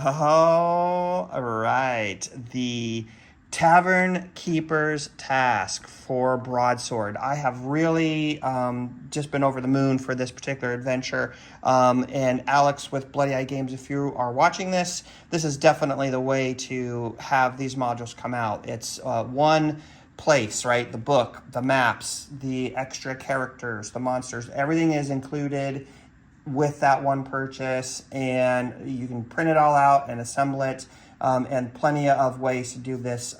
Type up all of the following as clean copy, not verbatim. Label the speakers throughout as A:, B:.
A: All right. The Tavern Keeper's Task for Broadsword. I have really just been over the moon for this particular adventure. And Alex with Bloody Eye Games, if you are watching this, this is definitely the way to have these modules come out. It's one place, right? The book, the maps, the extra characters, the monsters, everything is included with that one purchase, and you can print it all out and assemble it, and plenty of ways to do this in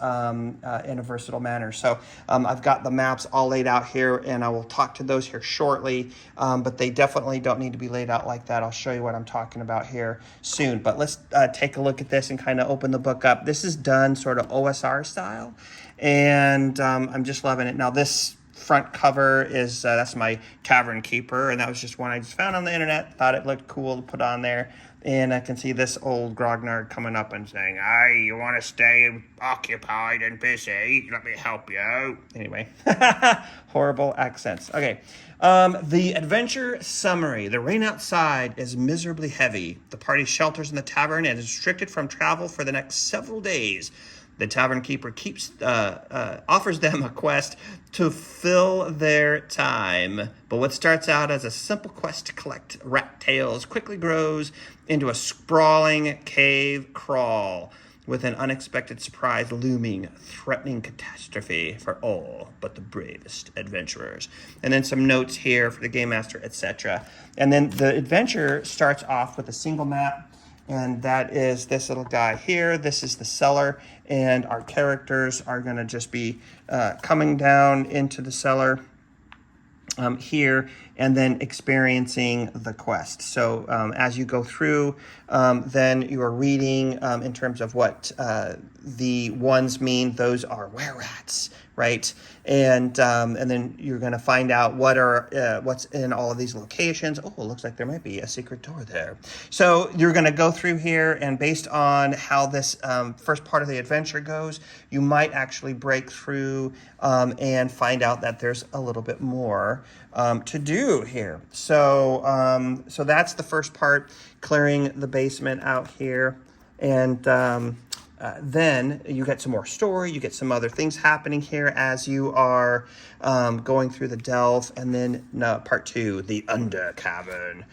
A: a versatile manner. So I've got the maps all laid out here, and I will talk to those here shortly, but they definitely don't need to be laid out like that. I'll show you what I'm talking about here soon, but let's take a look at this and kind of open the book up. This is done sort of OSR style, and I'm just loving it. Now this front cover is that's my Tavern Keeper, and that was just one I just found on the internet. Thought it looked cool to put on there, and I can see this old grognard coming up and saying, "Hey, you want to stay occupied and busy? Let me help you." Anyway, horrible accents. Okay, the adventure summary: the rain outside is miserably heavy. The party shelters in the tavern and is restricted from travel for the next several days. The Tavern Keeper offers them a quest to fill their time. But what starts out as a simple quest to collect rat tails quickly grows into a sprawling cave crawl with an unexpected surprise looming, threatening catastrophe for all but the bravest adventurers. And then some notes here for the Game Master, etc. And then the adventure starts off with a single map, and that is this little guy here. This is the cellar, and our characters are going to just be coming down into the cellar here and then experiencing the quest. So as you go through, then you are reading in terms of what the ones mean. Those are were-rats, right? And then you're going to find out what's in all of these locations. Oh, it looks like there might be a secret door there. So you're going to go through here, and based on how this first part of the adventure goes, you might actually break through and find out that there's a little bit more to do here. So so that's the first part, clearing the basement out here, and then you get some more story, you get some other things happening here as you are going through the delve, and then part two, the under cavern.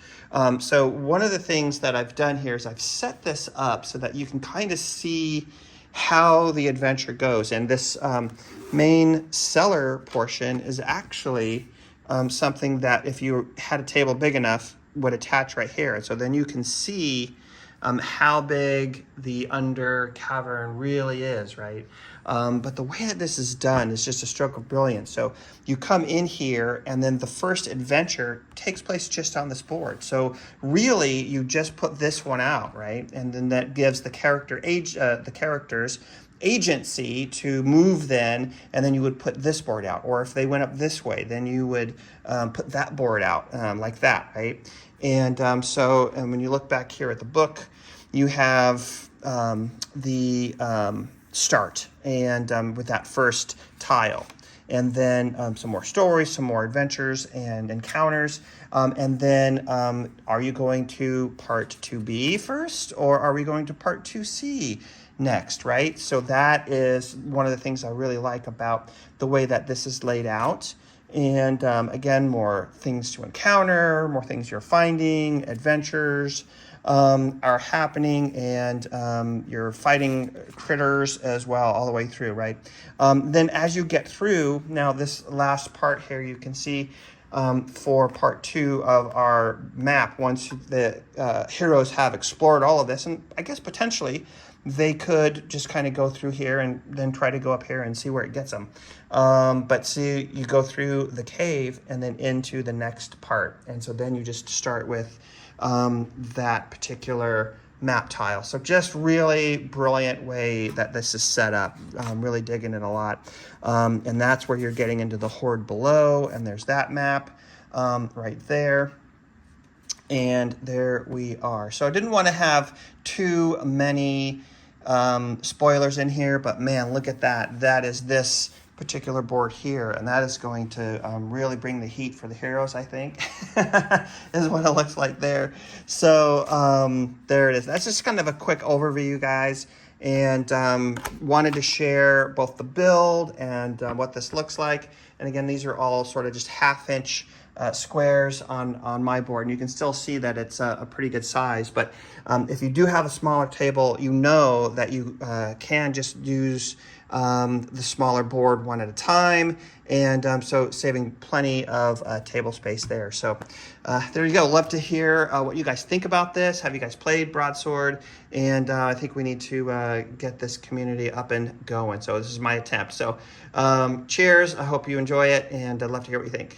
A: So one of the things that I've done here is I've set this up so that you can kind of see how the adventure goes. And this main cellar portion is actually something that, if you had a table big enough, would attach right here. And so then you can see how big the under cavern really is, right? But the way that this is done is just a stroke of brilliance. So you come in here, and then the first adventure takes place just on this board. So really, you just put this one out, right? And then that gives the characters agency to move then, and then you would put this board out. Or if they went up this way, then you would put that board out like that, right? And and when you look back here at the book, you have the start, and with that first tile, and then some more stories, some more adventures and encounters, and then are you going to part 2B first, or are we going to part 2C next, right? So that is one of the things I really like about the way that this is laid out. And again, more things to encounter, more things you're finding, adventures are happening, and you're fighting critters as well all the way through, right? Then as you get through, now this last part here, you can see for part two of our map, once the heroes have explored all of this, and I guess potentially they could just kind of go through here and then try to go up here and see where it gets them. But see, you go through the cave and then into the next part. And so then you just start with that particular map tile. So just really brilliant way that this is set up. I'm really digging it a lot. And that's where you're getting into the horde below. And there's that map right there. And there we are. So I didn't want to have too many spoilers in here, but man, look at that. That is this particular board here, and that is going to really bring the heat for the heroes, I think, is what it looks like there. So there it is. That's just kind of a quick overview, guys, and wanted to share both the build and what this looks like. And again, these are all sort of just 1/2 inch squares on my board, and you can still see that it's a pretty good size. But if you do have a smaller table, you know that you can just use the smaller board one at a time, and so saving plenty of table space there. So there you go. Love to hear what you guys think about this. Have you guys played Broadsword? And I think we need to get this community up and going. So this is my attempt. So cheers. I hope you enjoy it, and I'd love to hear what you think.